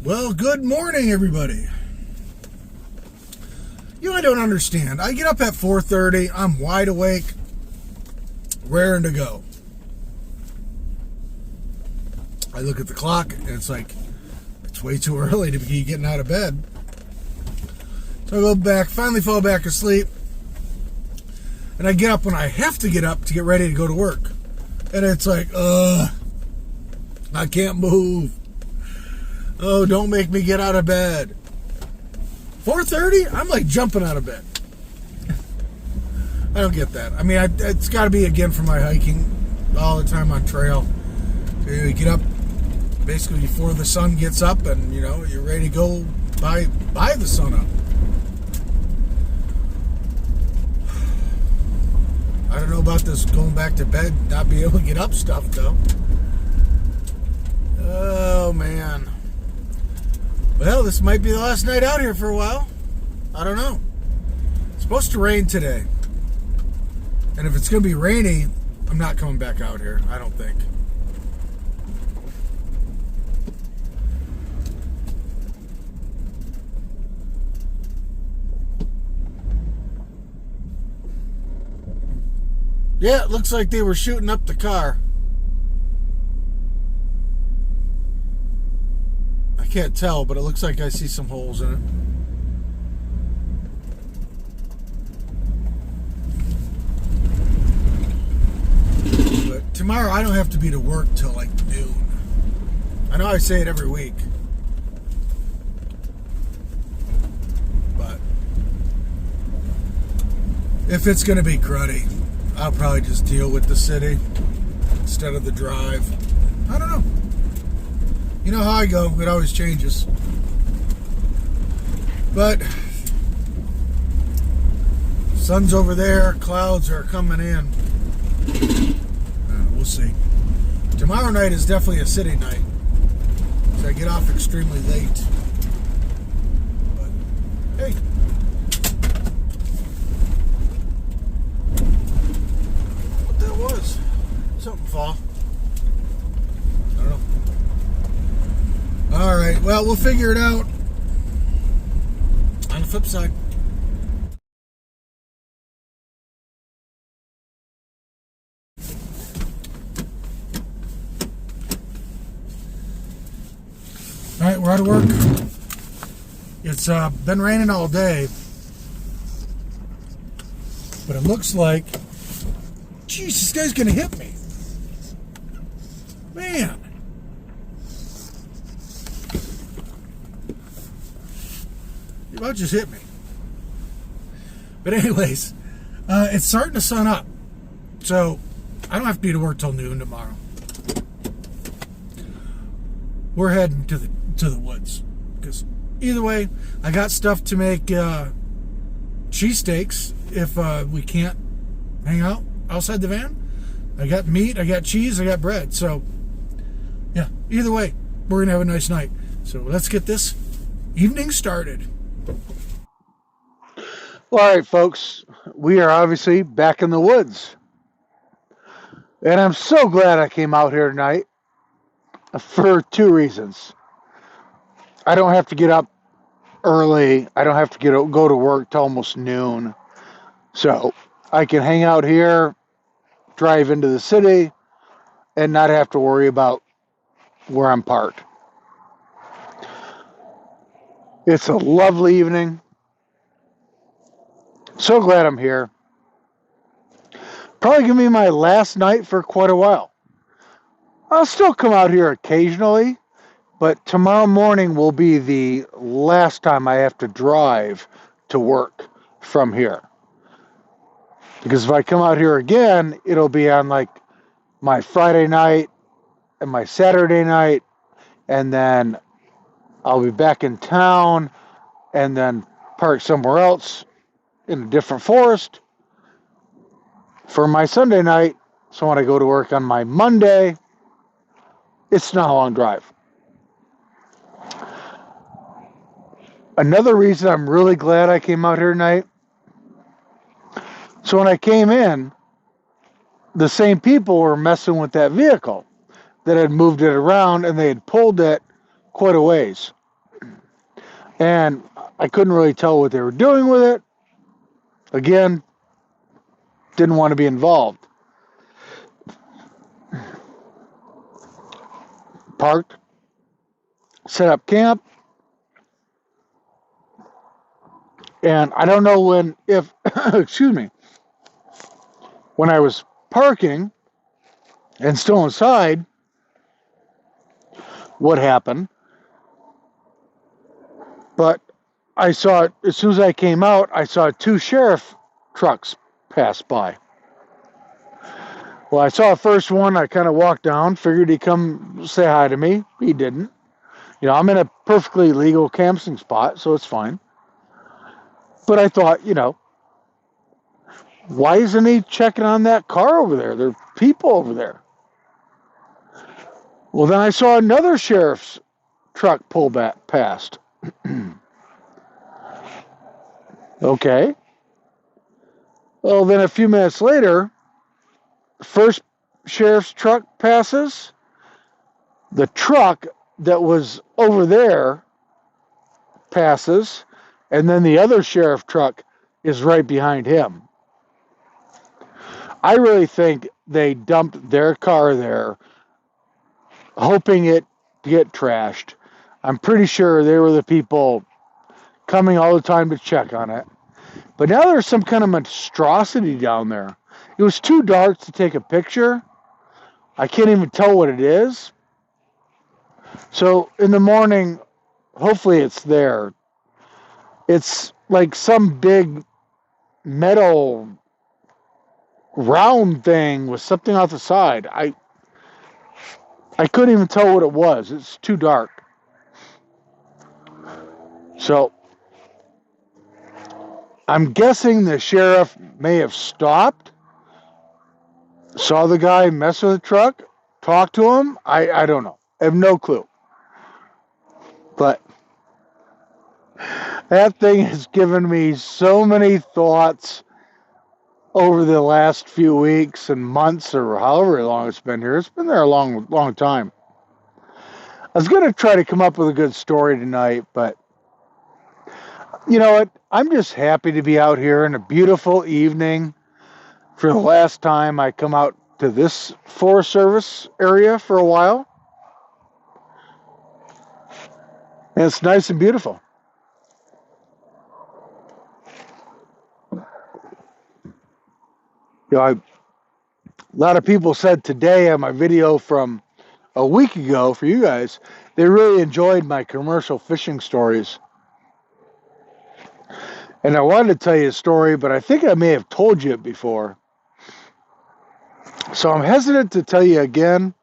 Well, good morning, everybody. I don't understand. I get up at 4:30. I'm wide awake, raring to go. I look at the clock, and it's like, it's way too early to be getting out of bed. So I go back, finally fall back asleep, and I get up when I have to get up to get ready to go to work. And it's like, I can't move. Oh, don't make me get out of bed. 4:30? I'm like jumping out of bed. I don't get that. I mean, it's got to be, again, for my hiking all the time on trail. So you get up basically before the sun gets up, and, you're ready to go by the sun up. I don't know about this going back to bed, not being able to get up stuff, though. Oh, man. Well, this might be the last night out here for a while. I don't know. It's supposed to rain today. And if it's going to be rainy, I'm not coming back out here, I don't think. Yeah, it looks like they were shooting up the car. I can't tell, but it looks like I see some holes in it. But tomorrow I don't have to be to work till like noon. I know I say it every week. But if it's going to be cruddy, I'll probably just deal with the city instead of the drive. I don't know. You know how I go. It always changes. But sun's over there. Clouds are coming in. We'll see. Tomorrow night is definitely a city night. So I get off extremely late. But hey. What that was? Something fall. I don't know. All right, well, we'll figure it out on the flip side. All right, we're out of work. It's been raining all day, but it looks like, geez, this guy's gonna hit me. Man. You about just hit me. But anyways, it's starting to sun up. So I don't have to be to work till noon tomorrow. We're heading to the woods. Because either way, I got stuff to make cheesesteaks if we can't hang out outside the van. I got meat, I got cheese, I got bread. So yeah, either way, we're going to have a nice night. So let's get this evening started. Well, all right, folks, we are obviously back in the woods. And I'm so glad I came out here tonight for two reasons. I don't have to get up early. I don't have to go to work till almost noon. So I can hang out here, drive into the city, and not have to worry about where I'm parked. It's a lovely evening. So glad I'm here. Probably going to be my last night for quite a while. I'll still come out here occasionally, but tomorrow morning will be the last time I have to drive to work from here. Because if I come out here again, it'll be on like my Friday night and my Saturday night, and then I'll be back in town and then park somewhere else in a different forest for my Sunday night. So when I go to work on my Monday, it's not a long drive. Another reason I'm really glad I came out here tonight. So when I came in, the same people were messing with that vehicle that had moved it around, and they had pulled it quite a ways. And I couldn't really tell what they were doing with it. Again, didn't want to be involved. Parked, set up camp, and I don't know if, excuse me, when I was parking and still inside, what happened. But I saw, as soon as I came out, I saw 2 sheriff trucks pass by. Well, I saw the first one. I kind of walked down, figured he'd come say hi to me. He didn't. You know, I'm in a perfectly legal camping spot, so it's fine. But I thought, why isn't he checking on that car over there? There are people over there. Well, then I saw another sheriff's truck pull back past. Okay. Well, then a few minutes later, first sheriff's truck passes. The truck that was over there passes, and then the other sheriff truck is right behind him. I really think they dumped their car there, hoping it to get trashed. I'm pretty sure they were the people coming all the time to check on it. But now there's some kind of monstrosity down there. It was too dark to take a picture. I can't even tell what it is. So in the morning, hopefully it's there. It's like some big metal round thing with something off the side. I couldn't even tell what it was. It's too dark. So I'm guessing the sheriff may have stopped, saw the guy mess with the truck, talked to him. I don't know. I have no clue. But that thing has given me so many thoughts over the last few weeks and months, or however long it's been here. It's been there a long, long time. I was going to try to come up with a good story tonight, but you know what? I'm just happy to be out here in a beautiful evening. For the last time I come out to this Forest Service area for a while. And it's nice and beautiful. A lot of people said today on my video from a week ago for you guys, they really enjoyed my commercial fishing stories. And I wanted to tell you a story, but I think I may have told you it before. So I'm hesitant to tell you again,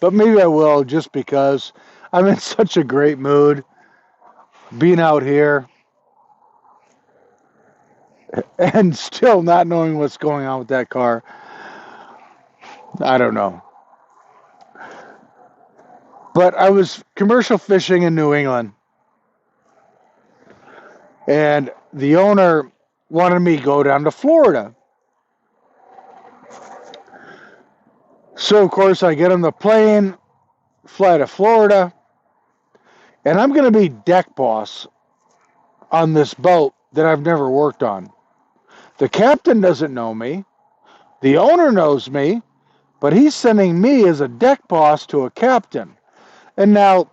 but maybe I will, just because I'm in such a great mood being out here and still not knowing what's going on with that car. I don't know. But I was commercial fishing in New England, and the owner wanted me to go down to Florida. So, of course, I get on the plane, fly to Florida, and I'm going to be deck boss on this boat that I've never worked on. The captain doesn't know me. The owner knows me, but he's sending me as a deck boss to a captain. And now,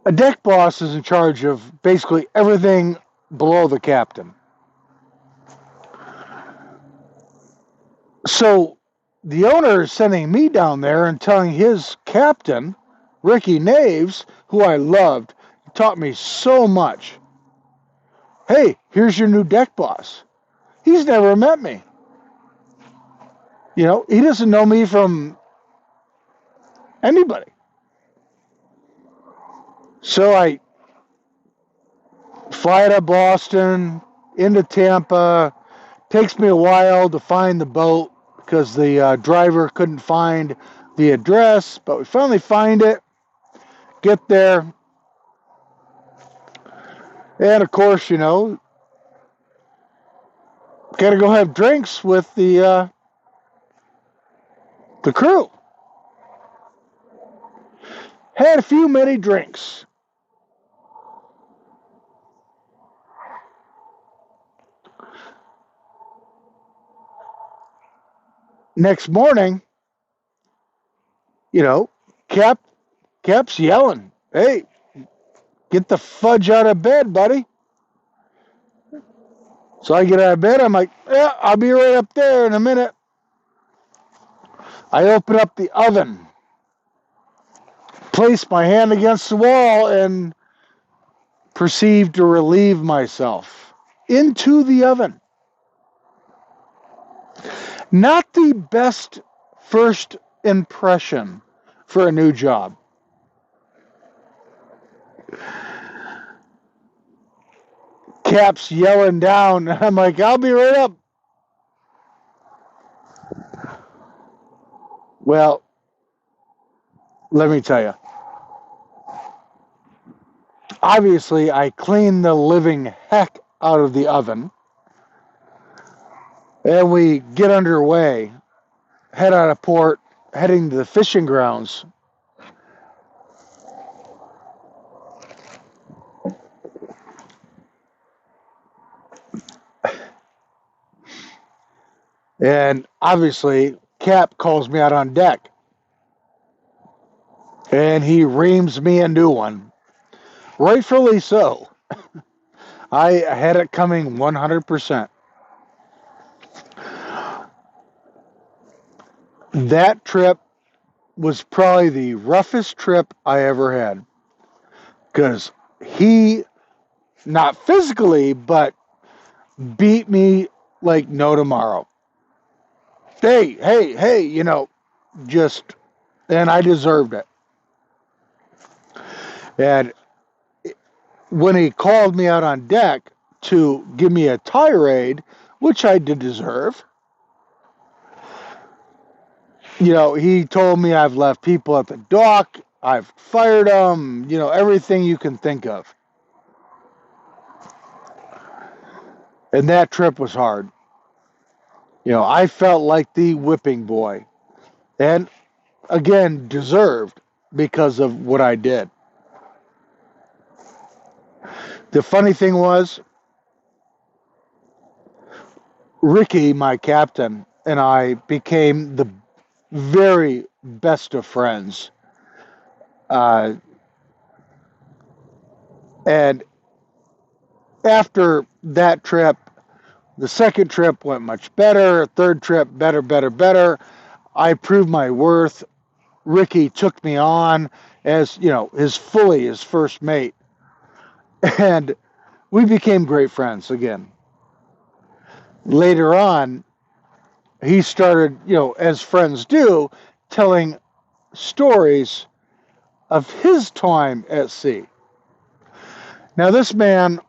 a deck boss is in charge of basically everything below the captain. So the owner is sending me down there and telling his captain, Ricky Naves, who I loved, he taught me so much. Hey, here's your new deck boss. He's never met me. You know, he doesn't know me from anybody. So I fly to Boston, into Tampa. Takes me a while to find the boat because the driver couldn't find the address, but we finally find it, get there, and of course, you know, gotta go have drinks with the crew. Had a few many drinks. Next morning, you know, Cap's yelling, "Hey, get the fudge out of bed, buddy." So I get out of bed. I'm like, "Yeah, I'll be right up there in a minute." I open up the oven, place my hand against the wall, and proceed to relieve myself into the oven. Not the best first impression for a new job. Cap's yelling down. I'm like, "I'll be right up." Well, let me tell you. Obviously, I cleaned the living heck out of the oven. And we get underway, head out of port, heading to the fishing grounds. And obviously, Cap calls me out on deck. And he reams me a new one. Rightfully so. I had it coming 100%. That trip was probably the roughest trip I ever had. Because he, not physically, but beat me like no tomorrow. Hey, just, and I deserved it. And when he called me out on deck to give me a tirade, which I did deserve, he told me I've left people at the dock, I've fired them, everything you can think of. And that trip was hard. I felt like the whipping boy. And again, deserved because of what I did. The funny thing was, Ricky, my captain, and I became the very best of friends. And after that trip, the second trip went much better. Third trip, better. I proved my worth. Ricky took me on as, his first mate. And we became great friends again. Later on, he started, as friends do, telling stories of his time at sea. Now, this man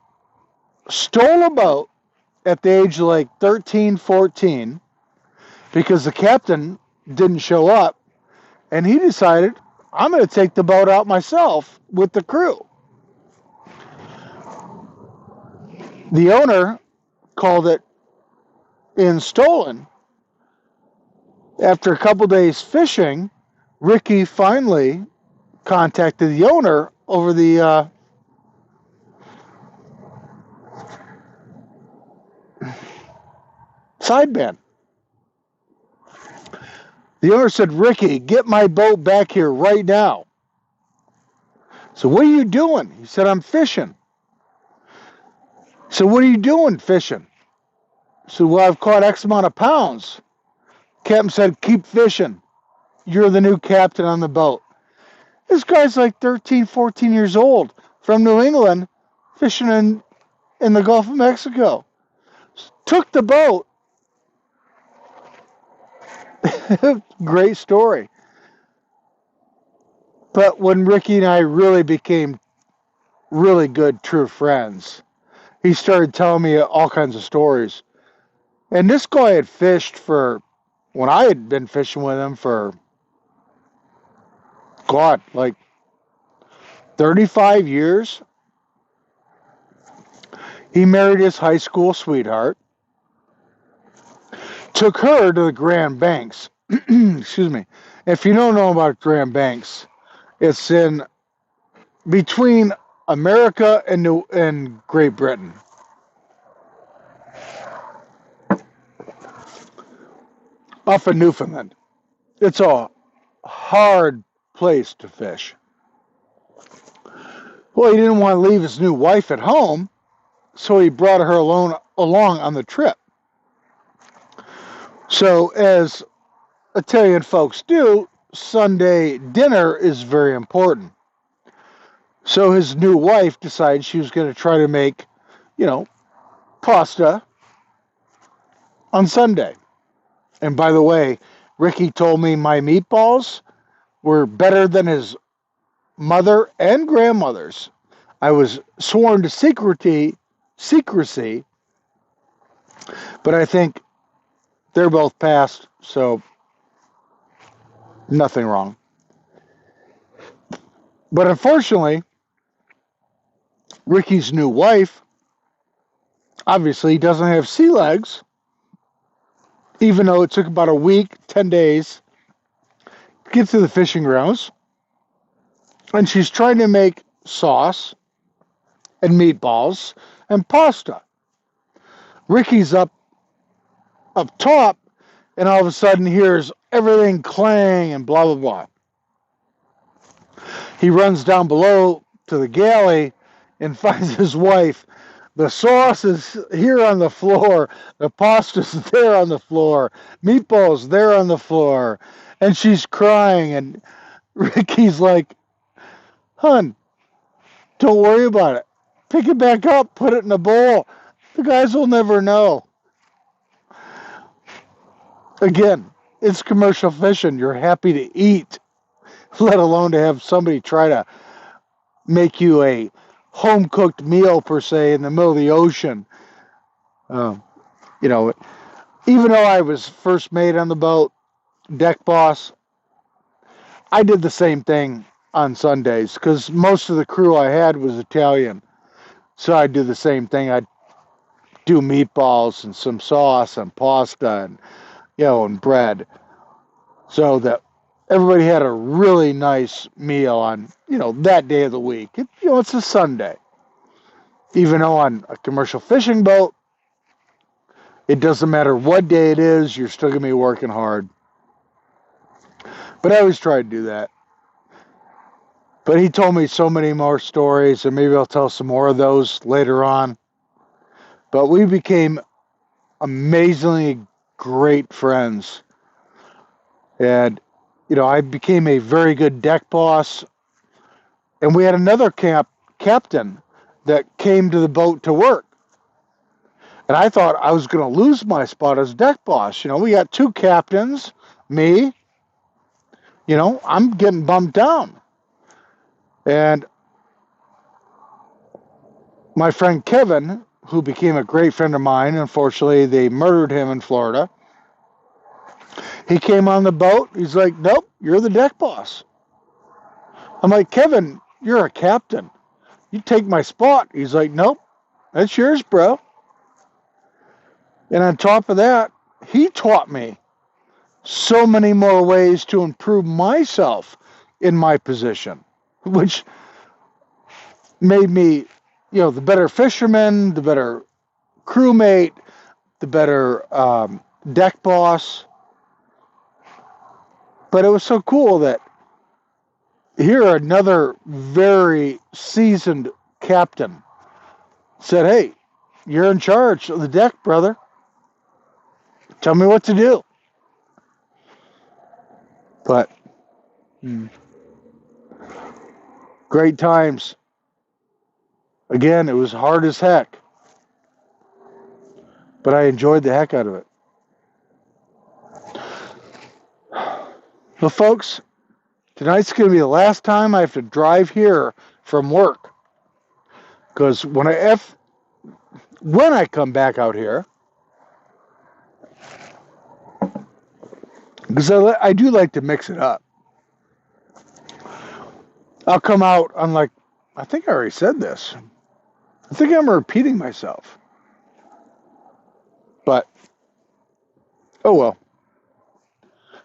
stole a boat at the age of like 13, 14 because the captain didn't show up, and he decided, I'm going to take the boat out myself with the crew. The owner called it in stolen. After a couple days fishing, Ricky finally contacted the owner over the sideband. The owner said, "Ricky, get my boat back here right now." So, "What are you doing?" He said, "I'm fishing." So, "What are you doing fishing?" So, "Well, I've caught X amount of pounds." Captain said, "Keep fishing. You're the new captain on the boat." This guy's like 13, 14 years old from New England fishing in the Gulf of Mexico. Took the boat. Great story. But when Ricky and I really became really good, true friends, he started telling me all kinds of stories. And this guy had fished when I had been fishing with him for, God, like 35 years. He married his high school sweetheart, took her to the Grand Banks. Excuse me. If you don't know about Grand Banks, It's in between America and Great Britain. Off of Newfoundland. It's a hard place to fish. Well, he didn't want to leave his new wife at home, so he brought her along on the trip. So, as Italian folks do, Sunday dinner is very important. So his new wife decided she was going to try to make, pasta on Sunday. And by the way, Ricky told me my meatballs were better than his mother and grandmother's. I was sworn to secrecy, but I think they're both passed, so nothing wrong. But unfortunately, Ricky's new wife obviously doesn't have sea legs, even though it took about a week, 10 days to get to the fishing grounds. And she's trying to make sauce and meatballs and pasta. Ricky's up top, and all of a sudden hears everything clang and blah, blah, blah. He runs down below to the galley and finds his wife. The sauce is here on the floor. The pasta's there on the floor. Meatballs there on the floor. And she's crying, and Ricky's like, "Hun, don't worry about it. Pick it back up, put it in a bowl. The guys will never know." Again, it's commercial fishing. You're happy to eat, let alone to have somebody try to make you a home-cooked meal, per se, in the middle of the ocean. Even though I was first mate on the boat, deck boss, I did the same thing on Sundays because most of the crew I had was Italian. So I'd do the same thing. I'd do meatballs and some sauce and pasta and and bread, so that everybody had a really nice meal on, that day of the week. It's a Sunday. Even though on a commercial fishing boat, it doesn't matter what day it is, you're still going to be working hard. But I always try to do that. But he told me so many more stories, and maybe I'll tell some more of those later on. But we became amazingly great friends. And, I became a very good deck boss. And we had another captain that came to the boat to work. And I thought I was going to lose my spot as deck boss. We got two captains, me. I'm getting bumped down. And my friend Kevin, who became a great friend of mine, unfortunately, they murdered him in Florida. He came on the boat. He's like, "Nope, you're the deck boss." I'm like, "Kevin, you're a captain. You take my spot." He's like, "Nope, that's yours, bro." And on top of that, he taught me so many more ways to improve myself in my position, which made me, the better fisherman, the better crewmate, the better deck boss. But it was so cool that here another very seasoned captain said, "Hey, you're in charge of the deck, brother. Tell me what to do." But great times. Again, it was hard as heck, but I enjoyed the heck out of it. Well, folks, tonight's going to be the last time I have to drive here from work, because when I come back out here, because I do like to mix it up. I'll come out on, like, I think I already said this. I think I'm repeating myself. But, oh well.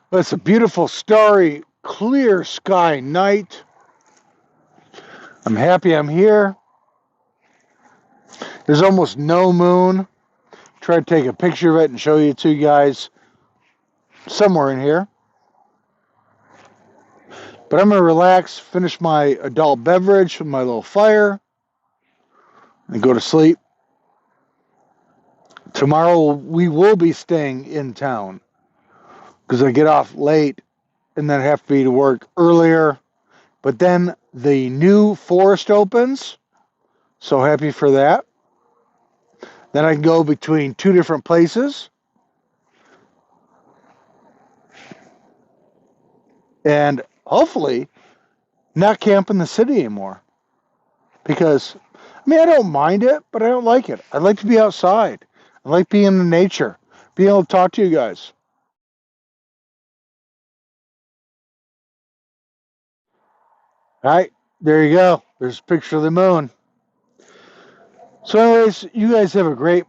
But it's a beautiful, starry, clear sky night. I'm happy I'm here. There's almost no moon. Try to take a picture of it and show you to you guys somewhere in here. But I'm going to relax, finish my adult beverage with my little fire, and go to sleep. Tomorrow we will be staying in town because I get off late and then have to be to work earlier. But then the new forest opens. So happy for that. Then I can go between two different places. And hopefully not camp in the city anymore. Because, I mean, I don't mind it, but I don't like it. I like to be outside. I like being in nature, being able to talk to you guys. All right, there you go. There's a picture of the moon. So anyways, you guys have a great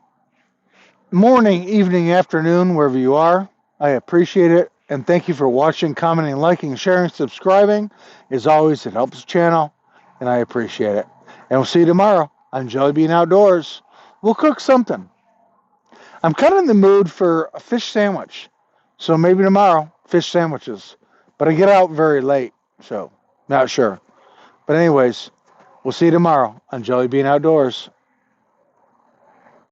morning, evening, afternoon, wherever you are. I appreciate it. And thank you for watching, commenting, liking, sharing, subscribing. As always, it helps the channel, and I appreciate it. And we'll see you tomorrow on Jellybean Outdoors. We'll cook something. I'm kind of in the mood for a fish sandwich. So maybe tomorrow, fish sandwiches. But I get out very late, so not sure. But anyways, we'll see you tomorrow on Jellybean Outdoors.